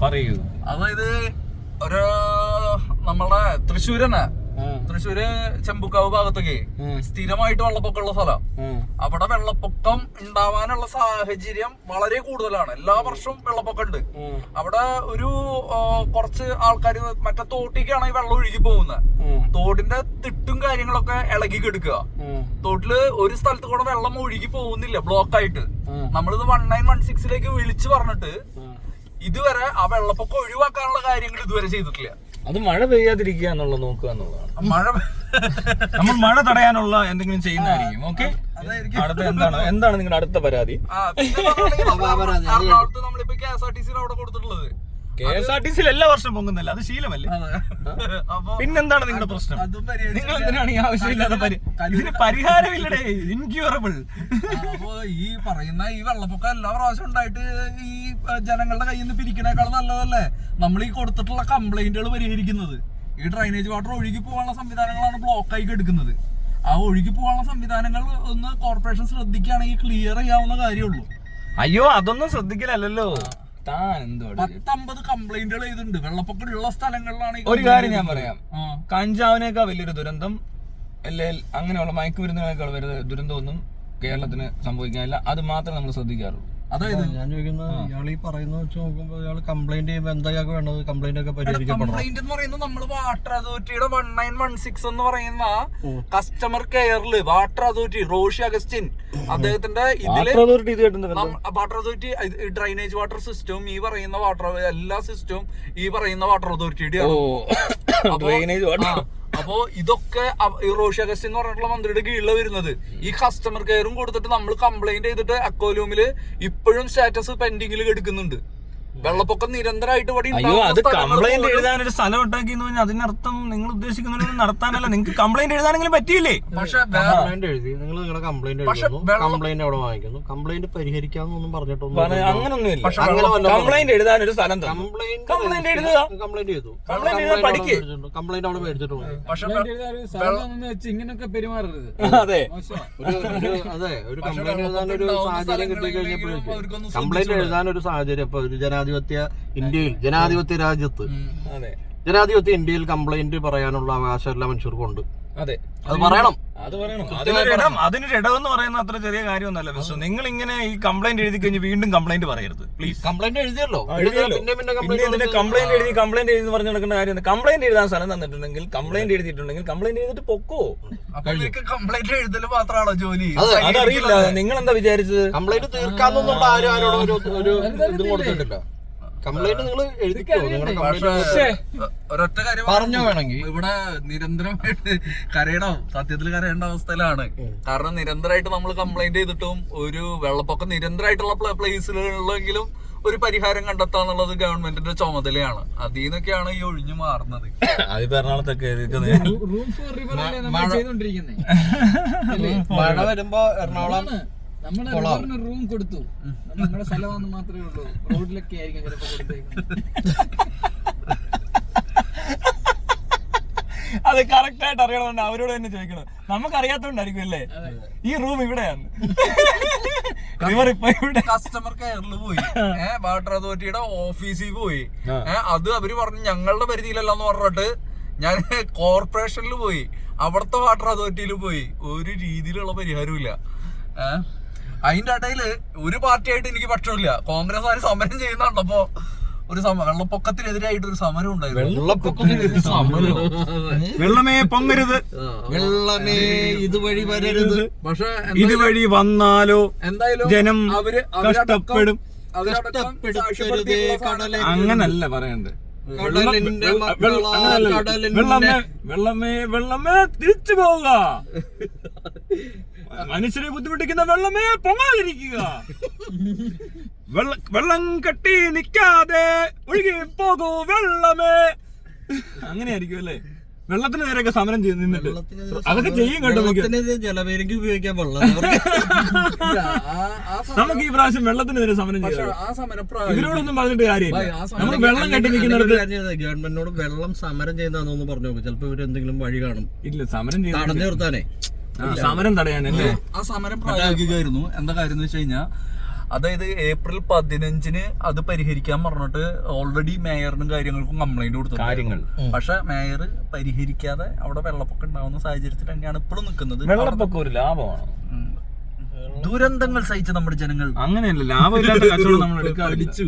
പറയൂ. അതായത് ഒരു നമ്മളെ തൃശ്ശൂര് ചെമ്പുക്കാവ് ഭാഗത്തൊക്കെ സ്ഥിരമായിട്ട് വെള്ളപ്പൊക്കമുള്ള സ്ഥലം. അവിടെ വെള്ളപ്പൊക്കം ഉണ്ടാവാനുള്ള സാഹചര്യം വളരെ കൂടുതലാണ്. എല്ലാ വർഷവും വെള്ളപ്പൊക്കം ഉണ്ട്. അവിടെ ഒരു കുറച്ച് ആൾക്കാർ മറ്റേ തോട്ടിക്കാണ് ഈ വെള്ളം ഒഴുകി പോകുന്നത്. തോടിന്റെ തിട്ടും കാര്യങ്ങളൊക്കെ ഇളകി കെടുക്കുക. തോട്ടില് ഒരു സ്ഥലത്ത് കൂടെ വെള്ളം ഒഴുകി പോകുന്നില്ല, ബ്ലോക്ക് ആയിട്ട്. നമ്മളിത് 1916 വിളിച്ചു പറഞ്ഞിട്ട് ഇതുവരെ ആ വെള്ളപ്പൊക്കം ഒഴിവാക്കാനുള്ള കാര്യങ്ങൾ ഇതുവരെ ചെയ്തിട്ടില്ല. അത് മഴ പെയ്യാതിരിക്കുക എന്നുള്ളത് നോക്കുക എന്നുള്ളതാണ്. നമ്മൾ മഴ തടയാനുള്ള എന്തെങ്കിലും ചെയ്യുന്നതായിരിക്കും. ഓക്കെ, അടുത്ത എന്താണ് നിങ്ങളുടെ അടുത്ത പരാതി? എറണാകുളത്ത് നമ്മളിപ്പോ KSRTC അവിടെ കൊടുത്തിട്ടുള്ളത്. KSRTC എല്ലാ വർഷം പൊങ്ങുന്നില്ല, അത് ശീലമല്ലേ? പിന്നെന്താണ് നിങ്ങളുടെ പ്രശ്നം? നിങ്ങൾ എന്തിനാണ് ഈ ആവശ്യമില്ലാതെ ഇതിന് പരിഹാരമില്ലടേ, ഇൻക്യൂറബിൾ. അപ്പൊ ഈ പറയുന്ന ഈ വെള്ളപ്പൊക്കം എല്ലാ പ്രാവശ്യം ഉണ്ടായിട്ട് ഈ ജനങ്ങളുടെ കയ്യിൽ നിന്ന് പിരിക്കണേക്കാൾ നല്ലതല്ലേ നമ്മൾ ഈ കൊടുത്തിട്ടുള്ള കംപ്ലൈന്റുകൾ പരിഹരിക്കുന്നത്? ഈ ഡ്രൈനേജ് വാട്ടർ ഒഴുകി പോകാനുള്ള സംവിധാനങ്ങളാണ് ബ്ലോക്കായി എടുക്കുന്നത്. ആ ഒഴുകി പോകാനുള്ള സംവിധാനങ്ങൾ ഒന്ന് കോർപ്പറേഷൻ ശ്രദ്ധിക്കുകയാണെങ്കിൽ ക്ലിയർ ചെയ്യാവുന്ന കാര്യമുള്ളൂ. അയ്യോ, അതൊന്നും ശ്രദ്ധിക്കലല്ലോ. 50 കംപ്ലൈന്റുകൾ ചെയ്തിട്ടുണ്ട് വെള്ളപ്പൊക്കം ഉള്ള സ്ഥലങ്ങളിലാണ്. ഒരു കാര്യം ഞാൻ പറയാം, കഞ്ചാവിനേക്കാൾ വലിയൊരു ദുരന്തം അല്ലെങ്കിൽ അങ്ങനെയുള്ള മയക്കുമരുന്നുകളേക്കാൾ വലിയ ദുരന്തമൊന്നും കേരളത്തിന് സംഭവിക്കാനില്ല. അത് മാത്രമേ നമ്മൾ ശ്രദ്ധിക്കാറുള്ളൂ. അതായത് ഞാൻ ചോദിക്കുന്നത്, ഇയാൾ ഈ പറയുന്നത് വെച്ച് നോക്കുമ്പോൾ ഇയാൾ കംപ്ലൈന്റ് ചെയ്യുമ്പോൾ എന്താ വേണ്ടത്? കംപ്ലൈന്റ് ഒക്കെ പരിഹരിക്കപ്പെടണം. കംപ്ലൈന്റ് എന്ന് പറയുന്നത് നമ്മൾ വാട്ടർ അതോറിറ്റിയുടെ 1916 എന്ന് പറയുന്ന കസ്റ്റമർ കെയറിൽ വാട്ടർ അതോറിറ്റി റോഷി അഗസ്റ്റിൻ അദ്ദേഹത്തിന്റെ ഇതില് വാട്ടർ അതോറിറ്റി ഡ്രൈനേജ് വാട്ടർ സിസ്റ്റവും ഈ പറയുന്ന വാട്ടർ എല്ലാ സിസ്റ്റവും ഈ പറയുന്ന വാട്ടർ അതോറിറ്റിയുടെ. അപ്പോ ഇതൊക്കെ റോഷി അഗസ്റ്റിൻ എന്ന് പറഞ്ഞിട്ടുള്ള മന്ത്രിയുടെ കീഴിലാണ് വരുന്നത്. ഈ കസ്റ്റമർ കെയറും കൊടുത്തിട്ട് നമ്മൾ കംപ്ലൈന്റ് ചെയ്തിട്ട് അക്വാലൂമില് ഇപ്പോഴും സ്റ്റാറ്റസ് പെൻഡിങ്ങിൽ എടുക്കുന്നുണ്ട്. വെള്ളപ്പൊക്കം നിരന്തരമായിട്ട് കംപ്ലൈന്റ് എഴുതാൻ ഒരു സ്ഥലം ഉണ്ടാക്കി എന്ന് പറഞ്ഞാൽ അതിനർത്ഥം നിങ്ങൾ ഉദ്ദേശിക്കുന്ന നടത്താനല്ല. നിങ്ങൾക്ക് കംപ്ലൈന്റ് എഴുതാനെങ്കിലും പറ്റിയില്ലേ? പക്ഷെ കംപ്ലൈന്റ് എഴുതി, നിങ്ങൾ നിങ്ങളുടെ കംപ്ലൈന്റ് എഴുതുന്നു, കംപ്ലൈന്റ് അവിടെ വാങ്ങിക്കുന്നു, കംപ്ലൈന്റ് പരിഹരിക്കാന്നൊന്നും പറഞ്ഞിട്ടൊന്നും അങ്ങനൊന്നുമില്ല. കംപ്ലൈന്റ് എഴുതാൻ ഒരു സ്ഥലം കംപ്ലൈന്റ് എഴുതുക, കംപ്ലൈന്റ് ചെയ്തു, കംപ്ലൈന്റ് അവിടെ മേടിച്ചിട്ടുണ്ട്. ഇങ്ങനെയൊക്കെ പെരുമാറരുത്. അതെ, അതെ, ഒരു കംപ്ലൈന്റ് എഴുതാൻ ഒരു സാഹചര്യം കിട്ടി കഴിഞ്ഞപ്പോഴേക്കും കംപ്ലൈന്റ് എഴുതാൻ ഒരു സാഹചര്യം ഇപ്പൊ ഒരു ഇന്ത്യയിൽ ജനാധിപത്യ രാജ്യത്ത് ജനാധിപത്യ ഇന്ത്യയിൽ കംപ്ലൈന്റ് പറയാനുള്ള അവകാശം എല്ലാ മനുഷ്യർക്കും ഉണ്ട്. അതെ, അത് പറയണം. അതിനൊരു ഇടമെന്ന് പറയുന്ന അത്ര ചെറിയ കാര്യമൊന്നുമല്ല. പക്ഷെ നിങ്ങൾ ഇങ്ങനെ ഈ കംപ്ലൈന്റ് എഴുതി കഴിഞ്ഞ് വീണ്ടും കംപ്ലൈന്റ് പറയരുത് പ്ലീസ്. കംപ്ലൈന്റ് എഴുതിയല്ലോ, പിന്നെ കംപ്ലൈന്റ് എഴുതി പറഞ്ഞു നടക്കേണ്ട കാര്യം. കംപ്ലൈന്റ് എഴുതാൻ സ്ഥലം തന്നിട്ടുണ്ടെങ്കിൽ കംപ്ലൈന്റ് എഴുതിയിട്ടുണ്ടെങ്കിൽ കംപ്ലൈന്റ് ചെയ്തിട്ട് പൊക്കോ. കംപ്ലൈന്റ് എഴുതൽ മാത്രമാണോ ജോലി? അതറിയില്ല. നിങ്ങൾ എന്താ വിചാരിച്ചത്? കംപ്ലൈന്റ് തീർക്കാന്നൊന്നും ആരോടും ഒരു ഇതും കൊടുത്തിട്ടില്ല. കംപ്ലൈന്റ് നിങ്ങൾ എഴുതിക്കോ. ഒരൊറ്റ കാര്യം പറഞ്ഞോ വേണമെങ്കിൽ ഇവിടെ നിരന്തരമായിട്ട് സത്യത്തിൽ കരയേണ്ട അവസ്ഥയിലാണ്. കാരണം നിരന്തരമായിട്ട് നമ്മൾ കംപ്ലൈന്റ് ചെയ്തിട്ടും ഒരു വെള്ളപ്പൊക്കം നിരന്തരമായിട്ടുള്ള പ്ലേസുകളിലെങ്കിലും ഒരു പരിഹാരം കണ്ടെത്താന്നുള്ളത് ഗവൺമെന്റിന്റെ ചുമതലയാണ്. അതിൽ നിന്നൊക്കെയാണ് ഈ ഒഴിഞ്ഞു മാറുന്നത്. മഴ വരുമ്പോ എറണാകുളം നമ്മള് റൂം കൊടുത്തു, നമ്മുടെ സ്ഥലമാണെന്ന് മാത്രമേ ഉള്ളൂ. റോഡിലൊക്കെ ആയിരിക്കും ചിലപ്പോ കൊടുത്തേക്കുന്നത്. അത് കറക്റ്റ് ആയിട്ട് അറിയണമെന്ന് അവരോട് തന്നെ ചോദിക്കണം. നമുക്ക് അറിയാത്തോണ്ടായിരിക്കും അല്ലേ ഈ റൂം ഇവിടെയാണ്. കസ്റ്റമർ കെയറിൽ പോയി, വാട്ടർ അതോറിറ്റിയുടെ ഓഫീസിൽ പോയി, അത് അവര് പറഞ്ഞു ഞങ്ങളുടെ പരിധിയിലല്ലെന്ന് പറഞ്ഞിട്ട് ഞാൻ കോർപ്പറേഷനിൽ പോയി, അവിടുത്തെ വാട്ടർ അതോറിറ്റിയിൽ പോയി. ഒരു രീതിയിലുള്ള പരിഹാരവും ഇല്ല. അതിന്റെ ഇടയില് ഒരു പാർട്ടിയായിട്ട് എനിക്ക് പക്ഷമില്ല. കോൺഗ്രസ് ആര് സമരം ചെയ്യുന്നുണ്ടപ്പോ ഒരു വെള്ളപ്പൊക്കത്തിനെതിരായിട്ട് ഒരു സമരം ഉണ്ടായിരുന്നു. വെള്ളമേ പൊങ്ങരുത്, വെള്ളമേ ഇതുവഴി വരരുത്, പക്ഷെ ഇതുവഴി വന്നാലോ എന്തായാലും ജനം കഷ്ടപ്പെടും. അങ്ങനല്ല പറയണ്ടേ. വെള്ളമേ വെള്ളമേ തിരിച്ചു പോവുക, മനുഷ്യരെ ബുദ്ധിമുട്ടിക്കുന്ന വെള്ളമേ പൊങ്ങാതിരിക്കുക, വെള്ളം കെട്ടി നിക്കാതെ ഒഴുകി പോകൂ വെള്ളമേ. അങ്ങനെയായിരിക്കും അല്ലേ? വെള്ളത്തിന് നേരെയൊക്കെ സമരം ചെയ്ത് നിന്നിട്ട് അതൊക്കെ ചെയ്യും കേട്ടോ. ജലപേരിക്ക് ഉപയോഗിക്കാൻ വെള്ളം നമുക്ക് ഈ പ്രാവശ്യം വെള്ളത്തിനെതിരെ സമരം ചെയ്യാം. ഇവരോടൊന്നും പറഞ്ഞിട്ട് കാര്യമില്ല. നമ്മൾ വെള്ളം കെട്ടി നിൽക്കുന്നിടത്ത് ഗവൺമെന്റിനോട് വെള്ളം സമരം ചെയ്യുന്നതെന്ന് പറഞ്ഞു നോക്കും. ചിലപ്പോ ഇവരെന്തെങ്കിലും വഴി കാണും. ഇല്ല, സമരം തടഞ്ഞു നിർത്താനേ, സമരം തടയാനല്ലേ? ആ സമരം പ്രായോഗികമായിരുന്നു. എന്താ കാര്യം എന്ന് വെച്ച് കഴിഞ്ഞാൽ അതായത് April 15 അത് പരിഹരിക്കാൻ പറഞ്ഞിട്ട് ഓൾറെഡി മേയറിനും കാര്യങ്ങൾക്കും കംപ്ലൈന്റ് കൊടുത്തു കാര്യങ്ങൾ. പക്ഷെ മേയർ പരിഹരിക്കാതെ അവിടെ വെള്ളപ്പൊക്കം ഉണ്ടാവുന്ന സാഹചര്യത്തിൽ തന്നെയാണ് ഇപ്പോഴും നിൽക്കുന്നത്. വെള്ളപ്പൊക്കം ഒരു ലാഭമാണ്. ദുരന്തങ്ങൾ സഹിച്ച നമ്മുടെ ജനങ്ങൾ അങ്ങനെയല്ല, ലാഭമില്ലാത്ത കച്ചവടം നമ്മൾ എടുക്കാൻ അടിച്ചു.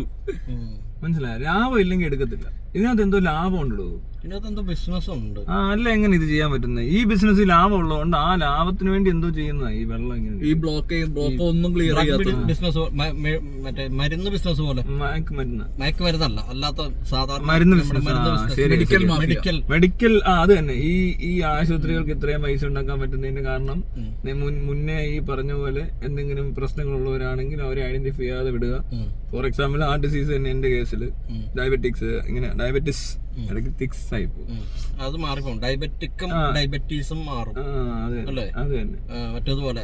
മനസ്സിലായി, ലാഭം ഇല്ലെങ്കിൽ എടുക്കത്തില്ല. ഇതിനകത്ത് എന്തോ ലാഭം ഉണ്ടോ, ഇതിനകത്ത് എന്തോ ബിസിനസ് ഉണ്ട്. അല്ല എങ്ങനെ ഇത് ചെയ്യാൻ പറ്റുന്നത്? ഈ ബിസിനസ്സിൽ ലാഭം ഉള്ളതുകൊണ്ട് ആ ലാഭത്തിന് വേണ്ടി എന്തോ ചെയ്യുന്നതാ ഈ വെള്ളം ഇങ്ങനെ. ഈ ബ്ലോക്ക് ഒന്നും ക്ലിയർ ബിസിനസ്, മറ്റേ മരുന്ന് ബിസിനസ് പോലെ. മയക്കുമരുന്നല്ല, അല്ലാത്ത സാധാരണ മരുന്ന് ബിസിനസ്, മെഡിക്കൽ. അത് തന്നെ. ഈ ആശുപത്രികൾക്ക് ഇത്രയും പൈസ ഉണ്ടാക്കാൻ പറ്റുന്നതിന്റെ കാരണം മുന്നേ ഈ പറഞ്ഞ പോലെ എന്തെങ്കിലും പ്രശ്നങ്ങളുള്ളവരാണെങ്കിൽ അവരെ ഐഡന്റിഫൈ ചെയ്യാതെ വിടുക. ഫോർ എക്സാമ്പിൾ ഹാർട്ട് ഡിസീസ് തന്നെ എന്റെ കേസിൽ ഡയബറ്റിക്സ്, ഇങ്ങനെ ഡയബറ്റിസ് അത് മാറിപ്പോകും. ഡയബറ്റിക്കും ഡയബറ്റീസും മാറും അല്ലേ? മറ്റേതുപോലെ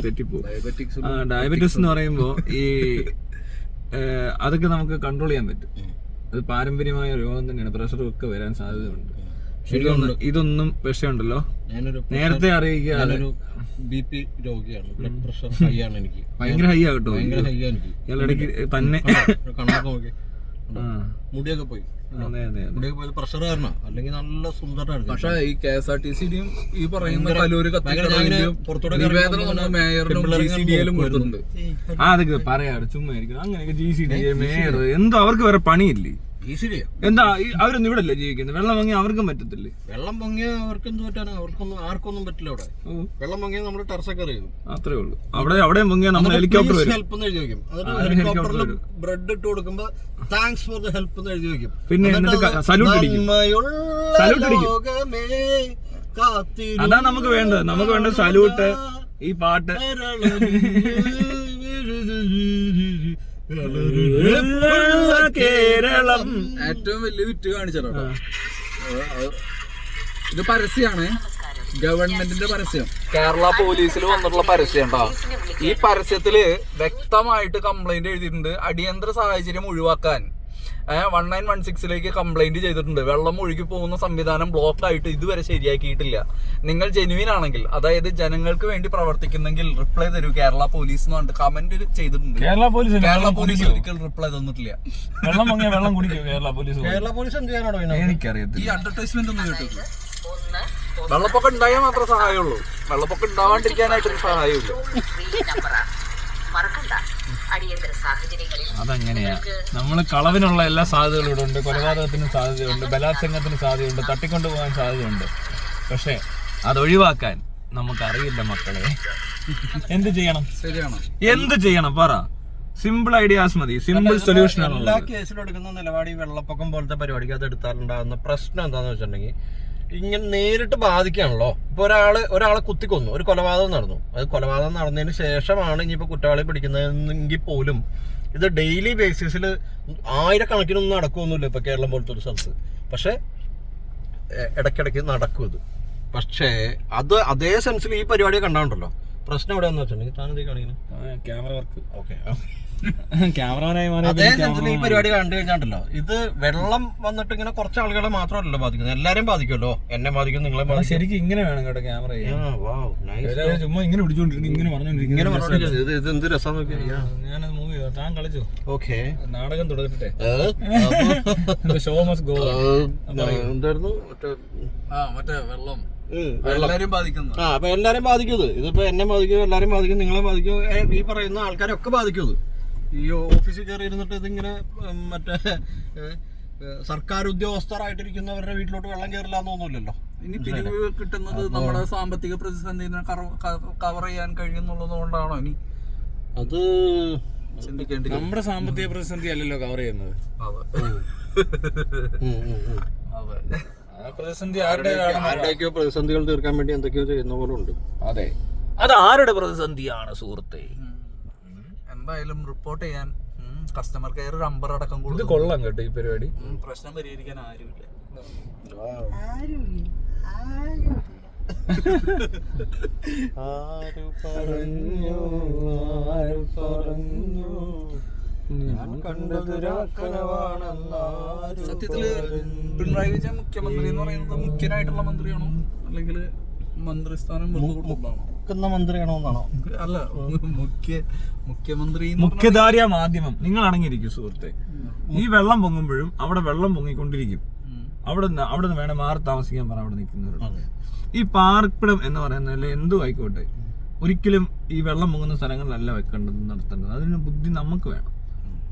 തെറ്റിപ്പോ. ഡയബറ്റിസ് എന്ന് പറയുമ്പോ ഈ അതൊക്കെ നമുക്ക് കൺട്രോൾ ചെയ്യാൻ പറ്റും. അത് പാരമ്പര്യമായ രോഗം തന്നെയാണ്. പ്രഷർ ഒക്കെ വരാൻ സാധ്യതയുണ്ട്. ഇതൊന്നും വിഷയമുണ്ടല്ലോ, നേരത്തെ അറിയിക്കുക. BP രോഗിയാണ്, ബ്ലഡ് പ്രഷർ ഹൈ ആണ് എനിക്ക്, ഭയങ്കര ഹൈ ആകട്ടോ, ഭയങ്കര ഹൈ ആണ് എനിക്ക്. ഇടയ്ക്ക് തന്നെ കണ്ണൊക്കെ നോക്കി മുടിയൊക്കെ പോയി. മുടിയൊക്കെ പോയത് പ്രഷർ കാരണം, അല്ലെങ്കിൽ നല്ല സുന്ദരമായിരുന്നു. പക്ഷെ ഈ KSRTC-യും ഈ പറയുന്ന കലൂര് കൊടുത്തിട്ടുണ്ട്. അതൊക്കെ പറയാറ് ചുമ്മാ ആയിരിക്കും. അങ്ങനെയൊക്കെ GCD മേയർ എന്തോ അവർക്ക് വേറെ പണിയില്ലേ? എന്താ അവരൊന്നും ഇവിടെ അല്ലേ ജീവിക്കുന്നത്? വെള്ളം പൊങ്ങിയ അവർക്കും പറ്റത്തില്ലേ? വെള്ളം പൊങ്ങിയ അവർക്ക് എന്ത് പറ്റാനാ? അവർക്കൊന്നും ആർക്കൊന്നും പറ്റില്ല. അവിടെ വെള്ളം പൊങ്ങിയ നമ്മൾ ടെറസൊക്കെ അറിയും, അത്രേ ഉള്ളൂ. അവിടെ പൊങ്ങിയ നമ്മൾ ഹെലികോപ്റ്റർ ഹെൽപ്പ് എന്ന് എഴുതി വെക്കും. ഹെലികോപ്റ്ററിൽ ബ്രെഡ് ഇട്ട് കൊടുക്കുമ്പോ താങ്ക്സ് ഫോർ ദ ഹെൽപ്പ് എന്ന് എഴുതി വെക്കും. പിന്നെ സല്യൂട്ട് അടിക്കും. അതാ നമുക്ക് വേണ്ടത്. നമുക്ക് വേണ്ടത് സല്യൂട്ട്, ഈ പാട്ട്. കേരളം ഏറ്റവും വലിയ വിറ്റ് കാണിച്ചോ. ഇത് പരസ്യമാണ്, ഗവൺമെന്റിന്റെ പരസ്യം. കേരള പോലീസിൽ വന്നിട്ടുള്ള പരസ്യം കേട്ടോ. ഈ പരസ്യത്തില് വ്യക്തമായിട്ട് കംപ്ലൈന്റ് എഴുതിയിട്ടുണ്ട്. അടിയന്തര സാഹചര്യം ഒഴിവാക്കാൻ 1916 കംപ്ലൈന്റ് ചെയ്തിട്ടുണ്ട്. വെള്ളം ഒഴുകി പോകുന്ന സംവിധാനം ബ്ലോക്ക് ആയിട്ട് ഇതുവരെ ശരിയാക്കിയിട്ടില്ല. നിങ്ങൾ ജെനുവിൻ ആണെങ്കിൽ, അതായത് ജനങ്ങൾക്ക് വേണ്ടി പ്രവർത്തിക്കുന്നെങ്കിൽ റിപ്ലൈ തരൂ കേരള പോലീസ് എന്ന് പറഞ്ഞിട്ട് കമന്റ് ചെയ്തിട്ടുണ്ട്. കേരള പോലീസ് ഒരിക്കലും റിപ്ലൈ തന്നിട്ടില്ല. വെള്ളം കുടിക്കും കേരള പോലീസ് എന്ത് ചെയ്യാനാണോ എനിക്കറിയാം. ഈ അഡ്വർടൈസ്മെന്റ് ഒന്നും കേട്ടിട്ടില്ല. വെള്ളപ്പൊക്കം ഉണ്ടായാൽ മാത്രമേ സഹായമുള്ളൂ, വെള്ളപ്പൊക്കം ഉണ്ടാവാണ്ടിരിക്കാനായിട്ടൊരു സഹായമില്ല. അതങ്ങനെയാ. നമ്മള് കളവിനുള്ള എല്ലാ സാധ്യതകളും ഇവിടെ ഉണ്ട്. കൊലപാതകത്തിന് സാധ്യതയുണ്ട്, ബലാത്സംഗത്തിന് സാധ്യതയുണ്ട്, തട്ടിക്കൊണ്ടുപോകാൻ സാധ്യതയുണ്ട്. പക്ഷെ അതൊഴിവാക്കാൻ നമുക്കറിയില്ല മക്കളെ. എന്ത് ചെയ്യണം? എന്ത് ചെയ്യണം പറ. സിമ്പിൾ ഐഡിയാസ് മതി, സിമ്പിൾ സൊല്യൂഷൻ ആണ്. എല്ലാ കേസിലും എടുക്കുന്ന നിലപാട് ഈ വെള്ളപ്പൊക്കം പോലത്തെ പരിപാടിക്ക് അത് എടുത്താലുണ്ടാകുന്ന പ്രശ്നം എന്താന്ന് വെച്ചിട്ടുണ്ടെങ്കിൽ, ഇങ്ങനെ നേരിട്ട് ബാധിക്കുകയാണല്ലോ. ഇപ്പൊ ഒരാളെ കുത്തിക്കൊന്നു, ഒരു കൊലപാതകം നടന്നു. അത് കൊലപാതകം നടന്നതിന് ശേഷമാണ് ഇനിയിപ്പോ കുറ്റവാളി പിടിക്കുന്നതെങ്കിൽ പോലും ഇത് ഡെയിലി ബേസിസിൽ ആയിരക്കണക്കിനൊന്നും നടക്കുമൊന്നുമില്ല ഇപ്പൊ കേരളം പോലത്തെ ഒരു സ്ഥലത്ത്. പക്ഷെ ഇടയ്ക്കിടയ്ക്ക് നടക്കും ഇത്. പക്ഷേ അതേ സെൻസിൽ ഈ പരിപാടി കണ്ടാണ്ടല്ലോ, പ്രശ്നം എവിടെയാന്ന് വെച്ചിട്ടുണ്ടെങ്കിൽ താനെന്ത് കാണിക്കുന്നത്? Camera work. ഓക്കെ, ക്യാമറമാനായി അതേ സെൻസിൽ ഈ പരിപാടി കണ്ടു കഴിഞ്ഞാണ്ടല്ലോ, ഇത് വെള്ളം വന്നിട്ട് ഇങ്ങനെ കുറച്ച് ആളുകളെ മാത്രമല്ലോ ബാധിക്കുന്നത്, എല്ലാരെയും ബാധിക്കുമല്ലോ. എന്നെ ബാധിക്കും, നിങ്ങളെ ബാധിക്കും. ശരിക്കും ഇങ്ങനെ വേണം കേട്ടോ ക്യാമറ. ചുമ്മാ ഇങ്ങനെ പിടിച്ചോണ്ടിരിക്കും, ഇങ്ങനെ പറഞ്ഞോണ്ടിരിക്കും. ഇത് എന്ത് രസം നോക്കിയാ. ഞാനത് മൂവ് ചെയ്തോ, താൻ കളിച്ചു. ഓക്കെ, നാടകം തുടങ്ങട്ടെ. Show must go. എന്തായിരുന്നു മറ്റേ വെള്ളം എല്ലാരും ബാധിക്കുന്നു. അപ്പൊ എല്ലാരും ബാധിക്കും. ഇതിപ്പോ എന്നെ ബാധിക്കും, എല്ലാരും ബാധിക്കും, നിങ്ങളെ ബാധിക്കും, ഈ പറയുന്ന ആൾക്കാരൊക്കെ ബാധിക്കും. ഈ ഓഫീസിൽ കയറി ഇരുന്നിട്ട് ഇതിങ്ങനെ മറ്റേ സർക്കാർ ഉദ്യോഗസ്ഥരായിട്ടിരിക്കുന്നവരുടെ വീട്ടിലോട്ട് വെള്ളം കയറില്ല എന്നൊന്നുമില്ലല്ലോ. ഇനി പിരിവ് കിട്ടുന്നത് നമ്മുടെ സാമ്പത്തിക പ്രതിസന്ധിനെ കവർ ചെയ്യാൻ കഴിയുന്നുള്ളത് കൊണ്ടാണോ? ഇനി അത് നമ്മുടെ സാമ്പത്തിക പ്രതിസന്ധി അല്ലല്ലോ കവർ ചെയ്യുന്നത്. ആരുടെയൊക്കെയോ പ്രതിസന്ധികൾ തീർക്കാൻ വേണ്ടി എന്തൊക്കെയോ ചെയ്യുന്ന പോലെ ഉണ്ട്. അതെ, അത് ആരുടെ പ്രതിസന്ധിയാണ് സുഹൃത്തെ? എന്തായാലും റിപ്പോർട്ട് ചെയ്യാൻ കസ്റ്റമർ കെയർ നമ്പർ അടക്കം കൊടുത്തു. കൊള്ളാം കേട്ടോ ഈ പരിപാടി. പ്രശ്നം പരിഹരിക്കാൻ ആരുമില്ല. സത്യത്തില് പിണറായി വിജയൻ മുഖ്യമന്ത്രി എന്ന് പറയുന്നത് മുഖ്യനായിട്ടുള്ള മന്ത്രിയാണോ അല്ലെങ്കിൽ മന്ത്രിസ്ഥാനം വെക്കുന്ന മന്ത്രിയാണോന്നാണോ? അല്ല, മുഖ്യമന്ത്രി മുഖ്യധാരിയ മാധ്യമം. നിങ്ങൾ അടങ്ങിയിരിക്കും സുഹൃത്തെ. ഈ വെള്ളം പൊങ്ങുമ്പോഴും അവിടെ വെള്ളം പൊങ്ങിക്കൊണ്ടിരിക്കും. അവിടെ നിന്ന് വേണേ മാറി താമസിക്കാൻ പറ അവിടെ നിൽക്കുന്നവർ. ഈ പാർപ്പിടം എന്ന് പറയുന്നതിൽ എന്തും ആയിക്കോട്ടെ, ഒരിക്കലും ഈ വെള്ളം പൊങ്ങുന്ന സ്ഥലങ്ങളിലല്ല വെക്കേണ്ടത്, നടത്തേണ്ടത്. അതിന് ബുദ്ധി നമുക്ക് വേണം.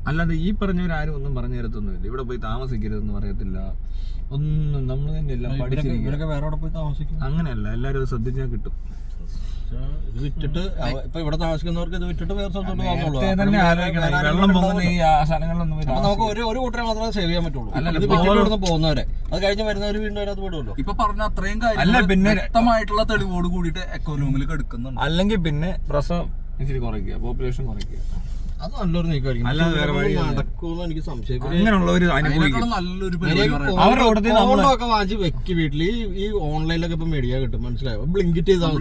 അല്ലാതെ ഈ പറഞ്ഞവരാരും ഒന്നും പറഞ്ഞു തരത്തൊന്നുമില്ല. ഇവിടെ പോയി താമസിക്കരുതെന്ന് പറയത്തില്ല, ഒന്നും. നമ്മൾ തന്നെ എല്ലാം പഠിച്ചിരിക്കും. അങ്ങനെയല്ല, എല്ലാവരും അത് ശ്രദ്ധിച്ചാൽ കിട്ടും. ഇത് വിറ്റിട്ട് ഇപ്പൊ ഇവിടെ താമസിക്കുന്നവർക്ക് ഇത് വിറ്റിട്ട് വേറെ സ്ഥലത്തോട്ട് പോകുന്നുള്ളൂ. വെള്ളം പോകുന്ന ഈ സ്ഥലങ്ങളിലൊന്നും നമുക്ക് ഒരു കൂട്ടരെ മാത്രമേ സേവ് ചെയ്യാൻ പറ്റുള്ളൂ. ഇത് വിറ്റിട്ട് പോകുന്നവരെ, അത് കഴിഞ്ഞ് വരുന്നവര് വീണ്ടും അതിനകത്ത് വിടുമല്ലോ. ഇപ്പൊ പറഞ്ഞ അത്രയും കാര്യം പിന്നെ വ്യക്തമായിട്ടുള്ള തെളിവോട് കൂടിയിട്ട് എക്കോനോമിൽ എടുക്കുന്നുണ്ട്. അല്ലെങ്കിൽ പിന്നെ പ്രസവം ഇച്ചിരി കുറയ്ക്കുക, പോപ്പുലേഷൻ കുറയ്ക്കുക. അത് നല്ലൊരു നീക്കമായിരിക്കും. നടക്കുമെന്ന് എനിക്ക് സംശയം. അങ്ങനെയുള്ളവർ അനുഭവിക്കും. ഫോണൊക്കെ വാങ്ങിച്ച് വെക്കി വീട്ടിൽ. ഈ ഓൺലൈനിലൊക്കെ ഇപ്പൊ മേടിക്കാൻ കിട്ടും, മനസ്സിലായോ? ബ്ലിങ്കിറ്റ് ചെയ്താൽ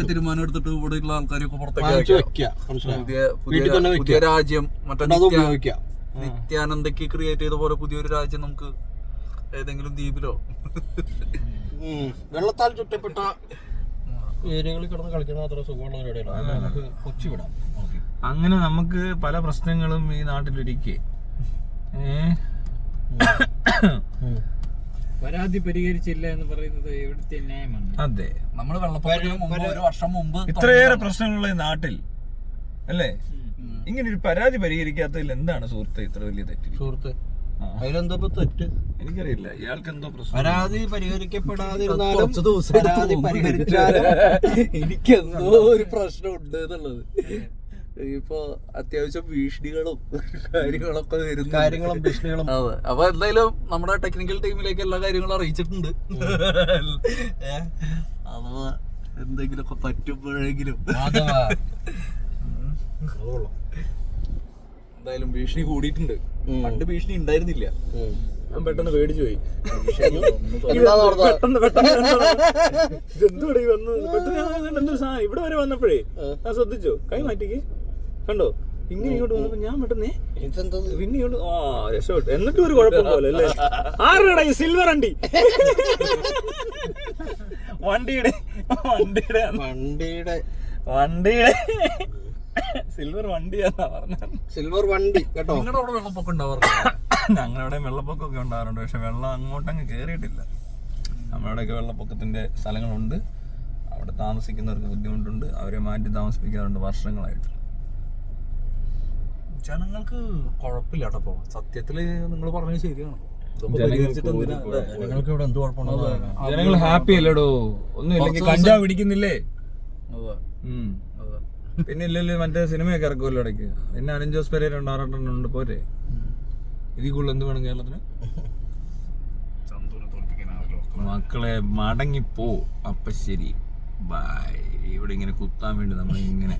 തീരുമാനം എടുത്തിട്ട് ഇവിടെയുള്ള ആൾക്കാരൊക്കെ പുറത്തേക്ക് വെക്കുക, മനസ്സിലായോ? പുതിയ രാജ്യം മറ്റേ ഉപയോഗിക്കാം. നിത്യാനന്ദക്ക് ക്രിയേറ്റ് ചെയ്ത പോലെ പുതിയൊരു രാജ്യം നമുക്ക് ഏതെങ്കിലും ദ്വീപിലോ വെള്ളത്താൽ ചുറ്റപ്പെട്ട ഏരിയകളിൽ കിടന്ന് കളിക്കുന്ന അത്ര സുഖമുള്ള പരിപാടിയല്ല. നമുക്ക് കൊച്ചി വിടാം. അങ്ങനെ നമുക്ക് പല പ്രശ്നങ്ങളും ഈ നാട്ടിലിരിക്കെ പരാതി പരിഹരിച്ചില്ല എന്ന് പറയുന്നത് ഇവിടുത്തെ ന്യായമാണ്. അതെ, നമ്മള് വെള്ളപ്പൊക്കത്തിന് ഒരു വർഷം മുമ്പ് ഇത്രയേറെ പ്രശ്നങ്ങളുള്ള ഈ നാട്ടിൽ അല്ലേ ഇങ്ങനെ ഒരു പരാതി പരിഹരിക്കാത്തതിൽ എന്താണ് സുഹൃത്തെ ഇത്ര വലിയ തെറ്റ്? സുഹൃത്ത്, അതിലെന്തോ തെറ്റ് എനിക്കറിയില്ല. ഇയാൾക്ക് എന്തോ പ്രശ്നം. പരാതി പരിഹരിക്കപ്പെടാതിരുന്നാലും പരാതി പരിഹരിച്ചാലും എനിക്കെന്തോ ഒരു പ്രശ്നമുണ്ട് എന്നുള്ളത്. ഇപ്പൊ അത്യാവശ്യം ഭീഷണികളും കാര്യങ്ങളൊക്കെ വരുന്നു. കാര്യങ്ങളും ഭീഷണികളും. അതെ, അപ്പൊ എന്തായാലും നമ്മുടെ ടെക്നിക്കൽ ടീമിലേക്ക് എല്ലാ കാര്യങ്ങളും അറിയിച്ചിട്ടുണ്ട്. അഥവാ എന്തെങ്കിലുമൊക്കെ പറ്റുമ്പോഴെങ്കിലും എന്തായാലും ഭീഷണി കൂടിയിട്ടുണ്ട്. പണ്ട് ഭീഷണി ഉണ്ടായിരുന്നില്ല, ഞാൻ പെട്ടെന്ന് പേടിച്ചു പോയി. ഇവിടെ വരെ വന്നപ്പോഴേ ഞാൻ ശ്രദ്ധിച്ചോ, കൈ മാറ്റിക്ക് കണ്ടോ, ഇങ്ങനെ ഇങ്ങോട്ട് വന്നപ്പോ ഞാൻ പെട്ടെന്ന് പിന്നെ ഇങ്ങോട്ട് രക്ഷപ്പെട്ടു. എന്നിട്ടും ഒരു കുഴപ്പം പോലെ അല്ലേ? ആരുടെ ഈ സിൽവർ വണ്ടി? വണ്ടിയുടെ സിൽവർ വണ്ടിയാന്നാ പറഞ്ഞത്. സിൽവർ വണ്ടി കേട്ടോ. നിങ്ങളുടെ അവിടെ വെള്ളപ്പൊക്കം ഉണ്ടാവാറുണ്ട്? ഞങ്ങളുടെ വെള്ളപ്പൊക്കമൊക്കെ ഉണ്ടാകാറുണ്ട്, പക്ഷെ വെള്ളം അങ്ങോട്ടങ്ങ് കയറിയിട്ടില്ല. നമ്മുടെയൊക്കെ വെള്ളപ്പൊക്കത്തിന്റെ സ്ഥലങ്ങളുണ്ട്, അവിടെ താമസിക്കുന്നവർക്ക് ബുദ്ധിമുട്ടുണ്ട്, അവരെ മാറ്റി താമസിപ്പിക്കാറുണ്ട് വർഷങ്ങളായിട്ട്. ജനങ്ങൾക്ക് കുഴപ്പമില്ല കേട്ടോ. സത്യത്തില് നിങ്ങൾ പറഞ്ഞത് ശരിയാണ്. ജനങ്ങൾക്ക് ഇവിടെ എന്ത് കുഴപ്പമുണ്ടോ? ജനങ്ങൾ ഹാപ്പി അല്ലടോ. ഒന്നും ഇല്ലെങ്കിൽ കഞ്ചാവ് പിടിക്കുന്നില്ലേ? പിന്നെ ഇല്ലല്ലോ, മറ്റേ സിനിമയൊക്കെ ഇറക്കുമല്ലോ ഇടയ്ക്ക്. പിന്നെ അനഞ്ച് ജോസ് പെരേര ഉണ്ട്, 6 ഉണ്ട്, പോരെ? ഇതിൽ കൂടുതൽ എന്ത് വേണം കേരളത്തിന്? മക്കളെ മടങ്ങിപ്പോ. അപ്പൊ ശരി, ബൈ. ഇവിടെ ഇങ്ങനെ കുത്താൻ വേണ്ടി നമ്മളിങ്ങനെ